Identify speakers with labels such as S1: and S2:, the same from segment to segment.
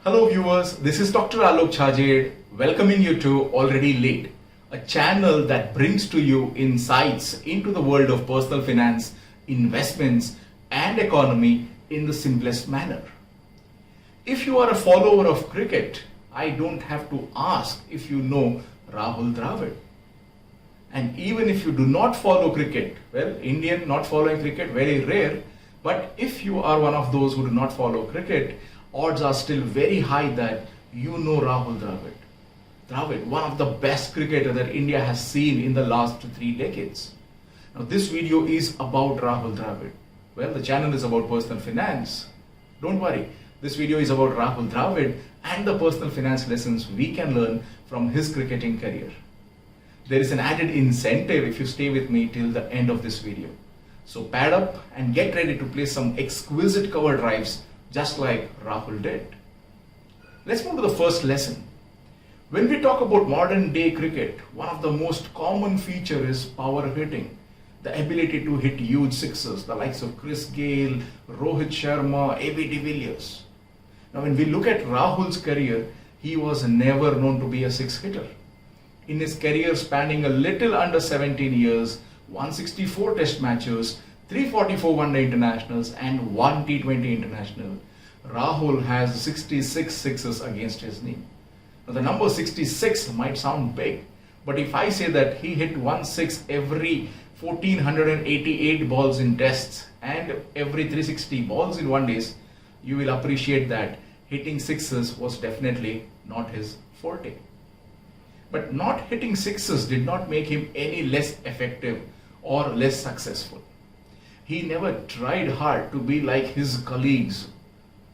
S1: Hello viewers, this is Dr. Alok Chajed welcoming you to Already Late, a channel that brings to you insights into the world of personal finance, investments and economy in the simplest manner. If you are a follower of cricket, I don't have to ask if you know Rahul Dravid. And even if you do not follow cricket, well, Indian not following cricket, very rare, but if you are one of those who do not follow cricket, odds are still very high that you know Rahul Dravid. Dravid, one of the best cricketer that India has seen in the last 3 decades. Now this video is about Rahul Dravid. Well, the channel is about personal finance. Don't worry, this video is about Rahul Dravid and the personal finance lessons we can learn from his cricketing career. There is an added incentive if you stay with me till the end of this video. So pad up and get ready to play some exquisite cover drives just like Rahul did. Let's move to the first lesson. When we talk about modern day cricket, one of the most common feature is power hitting. The ability to hit huge sixes, the likes of Chris Gayle, Rohit Sharma, A.B. de Villiers. Now when we look at Rahul's career, he was never known to be a six hitter. In his career spanning a little under 17 years, 164 test matches, 344 one-day internationals and 1 T20 international, Rahul has 66 sixes against his name. Now the number 66 might sound big, but if I say that he hit 1 6 every 1488 balls in tests and every 360 balls in one days, you will appreciate that hitting sixes was definitely not his forte. But not hitting sixes did not make him any less effective or less successful. He never tried hard to be like his colleagues.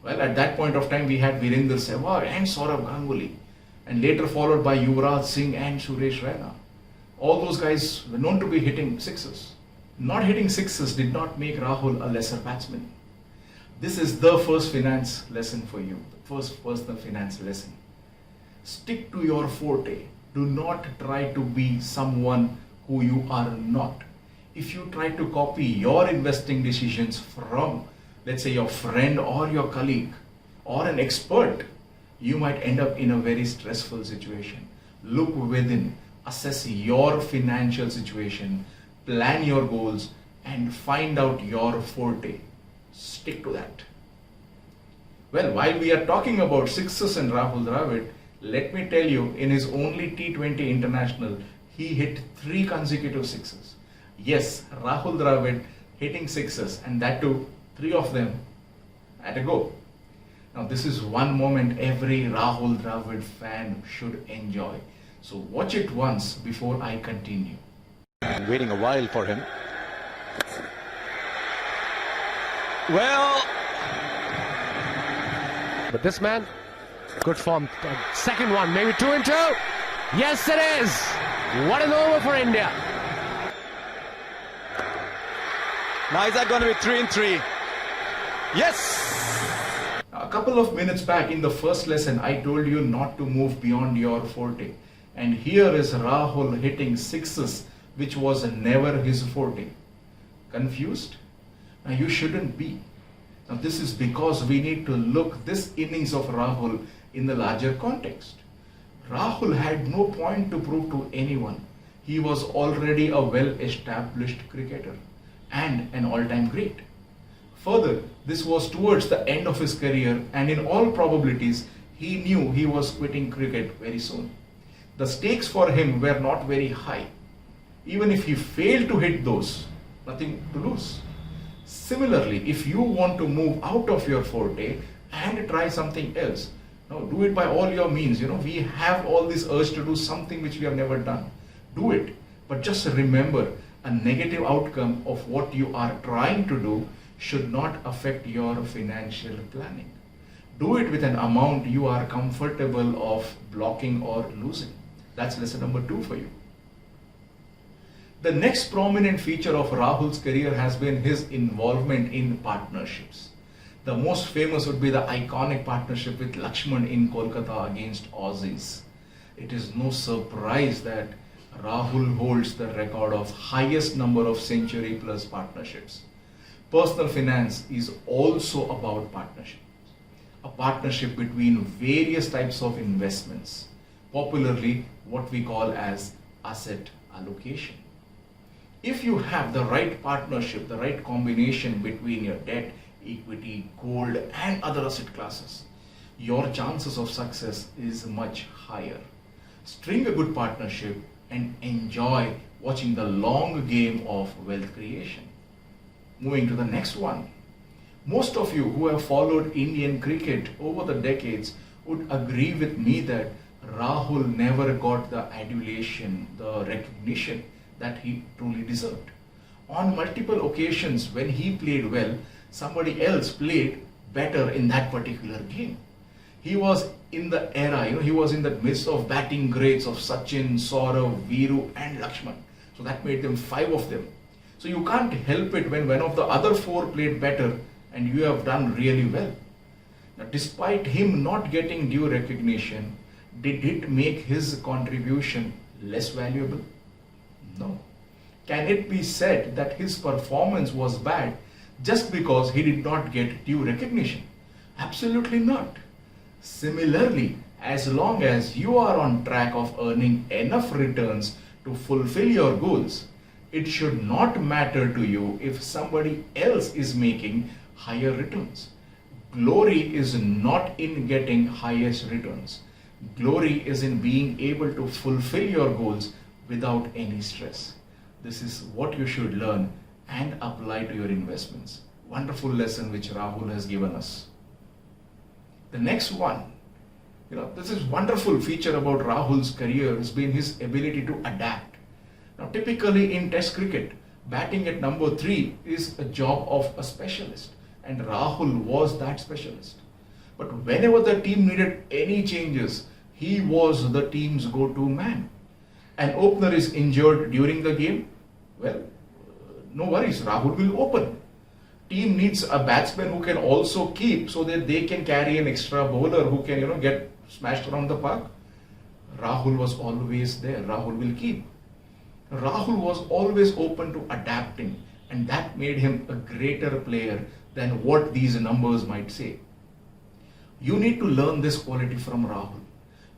S1: Well, at that point of time we had Virender Sehwag and Saurav Ganguly, and later followed by Yuvraj Singh and Suresh Raina. All those guys were known to be hitting sixes. Not hitting sixes did not make Rahul a lesser batsman. This is the first finance lesson for you, the first personal finance lesson. Stick to your forte. Do not try to be someone who you are not. If you try to copy your investing decisions from, let's say, your friend or your colleague or an expert, you might end up in a very stressful situation. Look within, assess your financial situation, plan your goals, and find out your forte. Stick to that. Well, while we are talking about sixes and Rahul Dravid, let me tell you, in his only T20 international, he hit 3 consecutive sixes. Yes, Rahul Dravid hitting sixes, and that too, 3 of them at a go. Now this is one moment every Rahul Dravid fan should enjoy. So watch it once before I continue.
S2: And waiting a while for him. Well,
S3: but this man, good form. Second one, maybe 2 and 2. Yes, it is. What an over for India.
S2: now is that going to be 3 and 3? Yes!
S1: A couple of minutes back in the first lesson, I told you not to move beyond your forte. And here is Rahul hitting sixes, which was never his forte. Confused? Now you shouldn't be. Now this is because we need to look this innings of Rahul in the larger context. Rahul had no point to prove to anyone. He was already a well-established cricketer and an all-time great. Further, this was towards the end of his career, and in all probabilities, he knew he was quitting cricket very soon. The stakes for him were not very high. Even if he failed to hit those, nothing to lose. Similarly, if you want to move out of your forte and try something else, now do it by all your means. We have all this urge to do something which we have never done. Do it. But just remember, a negative outcome of what you are trying to do should not affect your financial planning. Do it with an amount you are comfortable of blocking or losing. That's lesson number 2 for you. The next prominent feature of Rahul's career has been his involvement in partnerships. The most famous would be the iconic partnership with Lakshman in Kolkata against Aussies. It is no surprise that Rahul holds the record of highest number of century plus partnerships. Personal finance is also about partnerships. a partnership between various types of investments, popularly what we call as asset allocation. If you have the right partnership, the right combination between your debt, equity, gold and other asset classes, your chances of success is much higher. String a good partnership and enjoy watching the long game of wealth creation. Moving to the next one. Most of you who have followed Indian cricket over the decades would agree with me that Rahul never got the adulation, the recognition that he truly deserved. On multiple occasions when he played well, somebody else played better in that particular game. He was in the era, he was in the midst of batting greats of Sachin, Saurav, Viru and Lakshman. So that made them 5 of them. So you can't help it when one of the other 4 played better and you have done really well. Now, despite him not getting due recognition, did it make his contribution less valuable? No. Can it be said that his performance was bad just because he did not get due recognition? Absolutely not. Similarly, as long as you are on track of earning enough returns to fulfill your goals, it should not matter to you if somebody else is making higher returns. Glory is not in getting highest returns. Glory is in being able to fulfill your goals without any stress. This is what you should learn and apply to your investments. Wonderful lesson which Rahul has given us. The next one, this is wonderful feature about Rahul's career has been his ability to adapt. Now, typically in Test cricket, batting at number 3 is a job of a specialist, and Rahul was that specialist. But whenever the team needed any changes, he was the team's go-to man. An opener is injured during the game, well, no worries, Rahul will open. Team needs a batsman who can also keep so that they can carry an extra bowler who can, get smashed around the park. Rahul was always there. Rahul will keep. Rahul was always open to adapting, and that made him a greater player than what these numbers might say. You need to learn this quality from Rahul.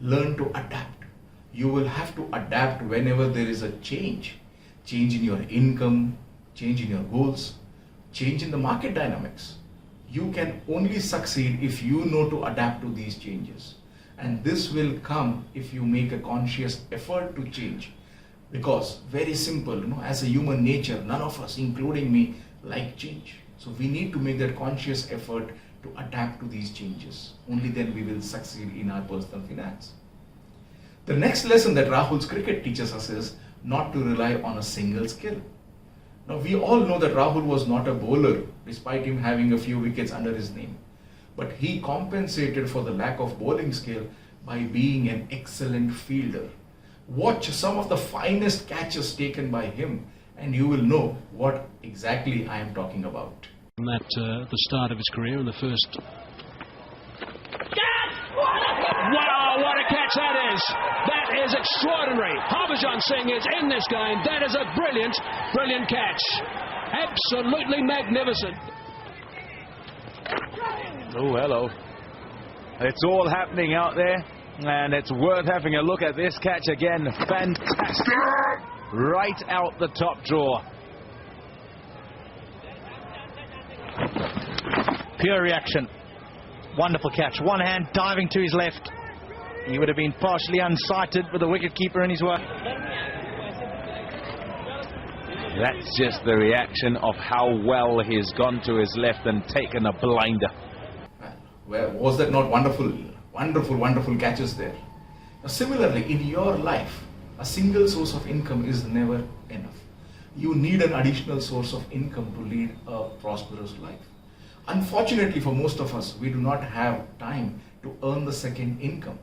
S1: Learn to adapt. You will have to adapt whenever there is a change. Change in your income, change in your goals, change in the market dynamics. You can only succeed if you know to adapt to these changes. And this will come if you make a conscious effort to change. Because very simple, as a human nature, none of us, including me, like change. So we need to make that conscious effort to adapt to these changes. Only then we will succeed in our personal finance. The next lesson that Rahul's cricket teaches us is not to rely on a single skill. Now, we all know that Rahul was not a bowler, despite him having a few wickets under his name. But he compensated for the lack of bowling skill by being an excellent fielder. Watch some of the finest catches taken by him, and you will know what exactly I am talking about.
S3: At the start of his career in the first. Wow, what a catch that is! That is extraordinary. Harbhajan Singh is in this game. That is a brilliant, brilliant catch. Absolutely magnificent.
S2: Oh, hello. It's all happening out there, and it's worth having a look at this catch again. Fantastic. Right out the top drawer.
S4: Pure reaction. Wonderful catch. One hand diving to his left. He would have been partially unsighted with the wicketkeeper in his way.
S2: That's just the reaction of how well he's gone to his left and taken a blinder.
S1: Well, was that not wonderful? Wonderful, wonderful catches there. Now, similarly, in your life, a single source of income is never enough. You need an additional source of income to lead a prosperous life. Unfortunately for most of us, we do not have time to earn the second income.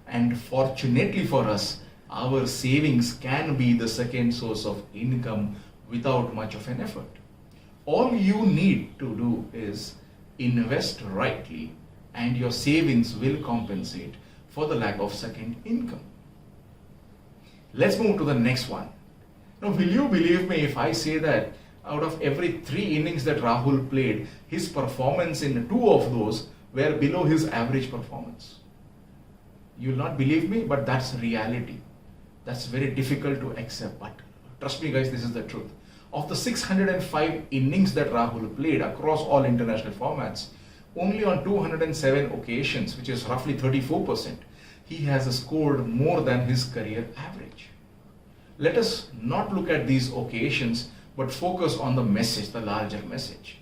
S1: And fortunately for us, our savings can be the second source of income without much of an effort. All you need to do is invest rightly, and your savings will compensate for the lack of second income. Let's move to the next one. Now, will you believe me if I say that out of every 3 innings that Rahul played, his performance in 2 of those were below his average performance. You'll not believe me, but that's reality. That's very difficult to accept, but trust me guys, this is the truth. Of the 605 innings that Rahul played across all international formats, only on 207 occasions, which is roughly 34%, he has scored more than his career average. Let us not look at these occasions, but focus on the message, the larger message.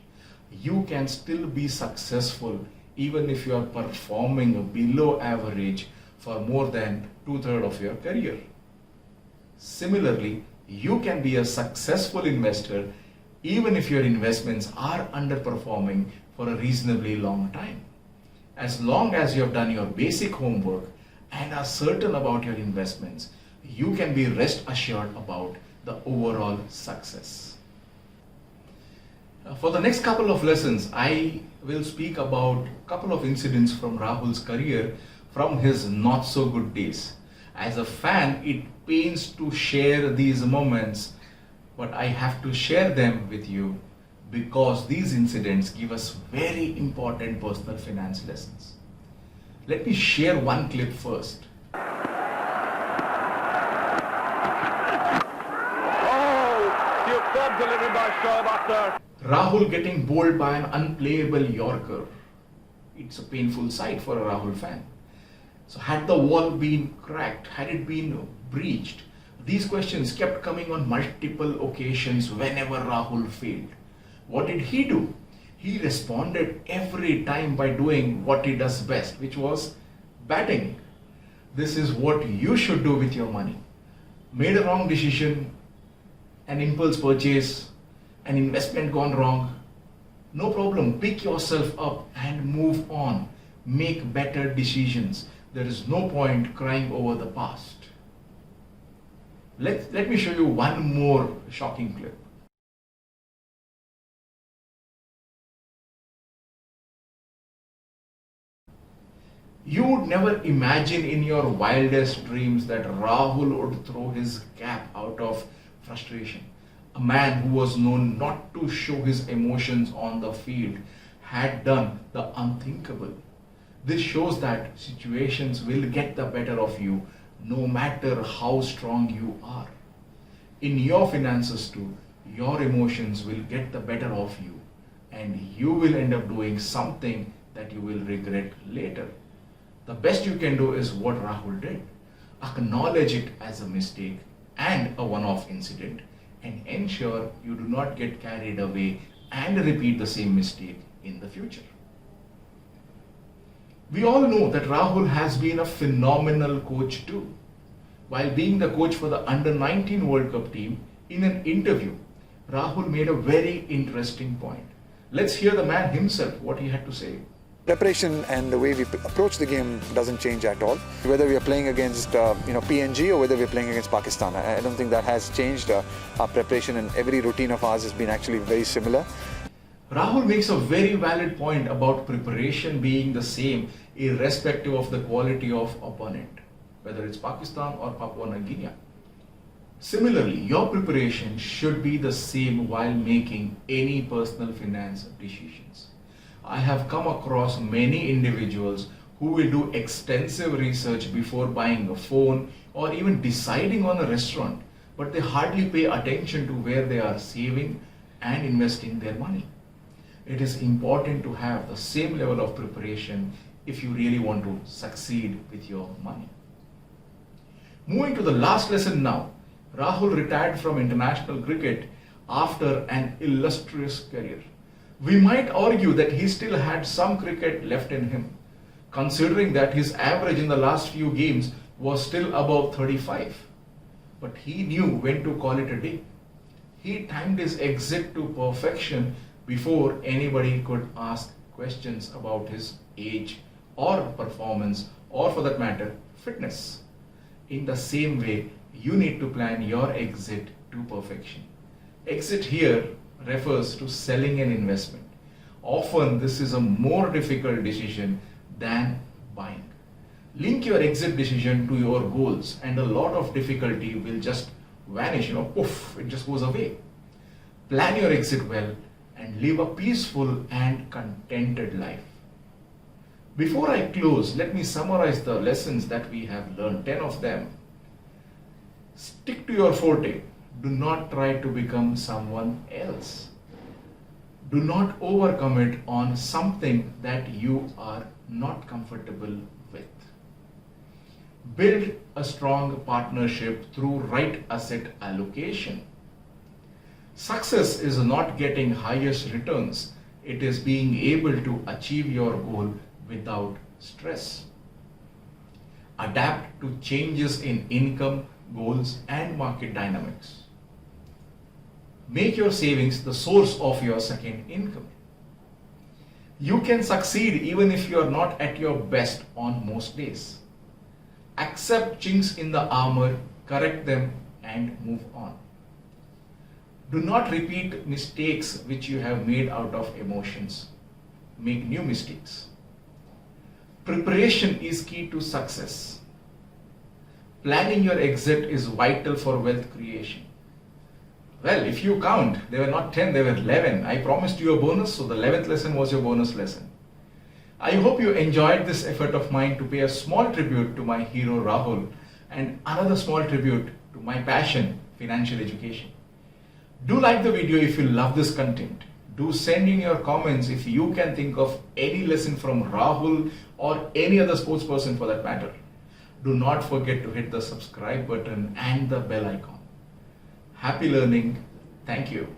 S1: You can still be successful even if you are performing below average for more than 2/3 of your career. Similarly, you can be a successful investor even if your investments are underperforming for a reasonably long time. As long as you have done your basic homework and are certain about your investments, you can be rest assured about the overall success. For the next couple of lessons, I will speak about a couple of incidents from Rahul's career from his not so good days. As a fan, it pains to share these moments, but I have to share them with you because these incidents give us very important personal finance lessons. Let me share one clip first.
S5: Superb delivery by Shoaib.
S1: Rahul getting bowled by an unplayable Yorker. It's a painful sight for a Rahul fan. So had the wall been cracked, had it been breached? These questions kept coming on multiple occasions whenever Rahul failed. What did he do? He responded every time by doing what he does best, which was batting. This is what you should do with your money. Made a wrong decision, an impulse purchase, an investment gone wrong. No problem, pick yourself up and move on. Make better decisions. There is no point crying over the past. Let me show you one more shocking clip. You would never imagine in your wildest dreams that Rahul would throw his cap out of frustration. A man who was known not to show his emotions on the field had done the unthinkable. This shows that situations will get the better of you no matter how strong you are. In your finances too, your emotions will get the better of you and you will end up doing something that you will regret later. The best you can do is what Rahul did. Acknowledge it as a mistake and a one-off incident and ensure you do not get carried away and repeat the same mistake in the future. We all know that Rahul has been a phenomenal coach too. While being the coach for the Under-19 World Cup team, in an interview, Rahul made a very interesting point. Let's hear the man himself, what he had to say.
S6: Preparation and the way we approach the game doesn't change at all. Whether we are playing against PNG or whether we're playing against Pakistan, I don't think that has changed. Our preparation and every routine of ours has been actually very similar.
S1: Rahul makes a very valid point about preparation being the same irrespective of the quality of opponent, whether it's Pakistan or Papua New Guinea. Similarly, your preparation should be the same while making any personal finance decisions. I have come across many individuals who will do extensive research before buying a phone or even deciding on a restaurant, but they hardly pay attention to where they are saving and investing their money. It is important to have the same level of preparation if you really want to succeed with your money. Moving to the last lesson now, Rahul retired from international cricket after an illustrious career. We might argue that he still had some cricket left in him, considering that his average in the last few games was still above 35. But he knew when to call it a day. He timed his exit to perfection before anybody could ask questions about his age or performance or, for that matter, fitness. In the same way, you need to plan your exit to perfection. Exit here refers to selling an investment. Often this is a more difficult decision than buying. Link your exit decision to your goals and a lot of difficulty will just vanish, poof, it just goes away. Plan your exit well and live a peaceful and contented life. Before I close, let me summarize the lessons that we have learned, 10 of them. Stick to your forte. Do not try to become someone else. Do not overcommit on something that you are not comfortable with. Build a strong partnership through right asset allocation. Success is not getting highest returns. It is being able to achieve your goal without stress. Adapt to changes in income, goals, and market dynamics. Make your savings the source of your second income. You can succeed even if you are not at your best on most days. Accept chinks in the armor, correct them, and move on. Do not repeat mistakes which you have made out of emotions. Make new mistakes. Preparation is key to success. Planning your exit is vital for wealth creation. Well, if you count, they were not 10, they were 11. I promised you a bonus, so the 11th lesson was your bonus lesson. I hope you enjoyed this effort of mine to pay a small tribute to my hero Rahul and another small tribute to my passion, financial education. Do like the video if you love this content. Do send in your comments if you can think of any lesson from Rahul or any other sports person for that matter. Do not forget to hit the subscribe button and the bell icon. Happy learning. Thank you.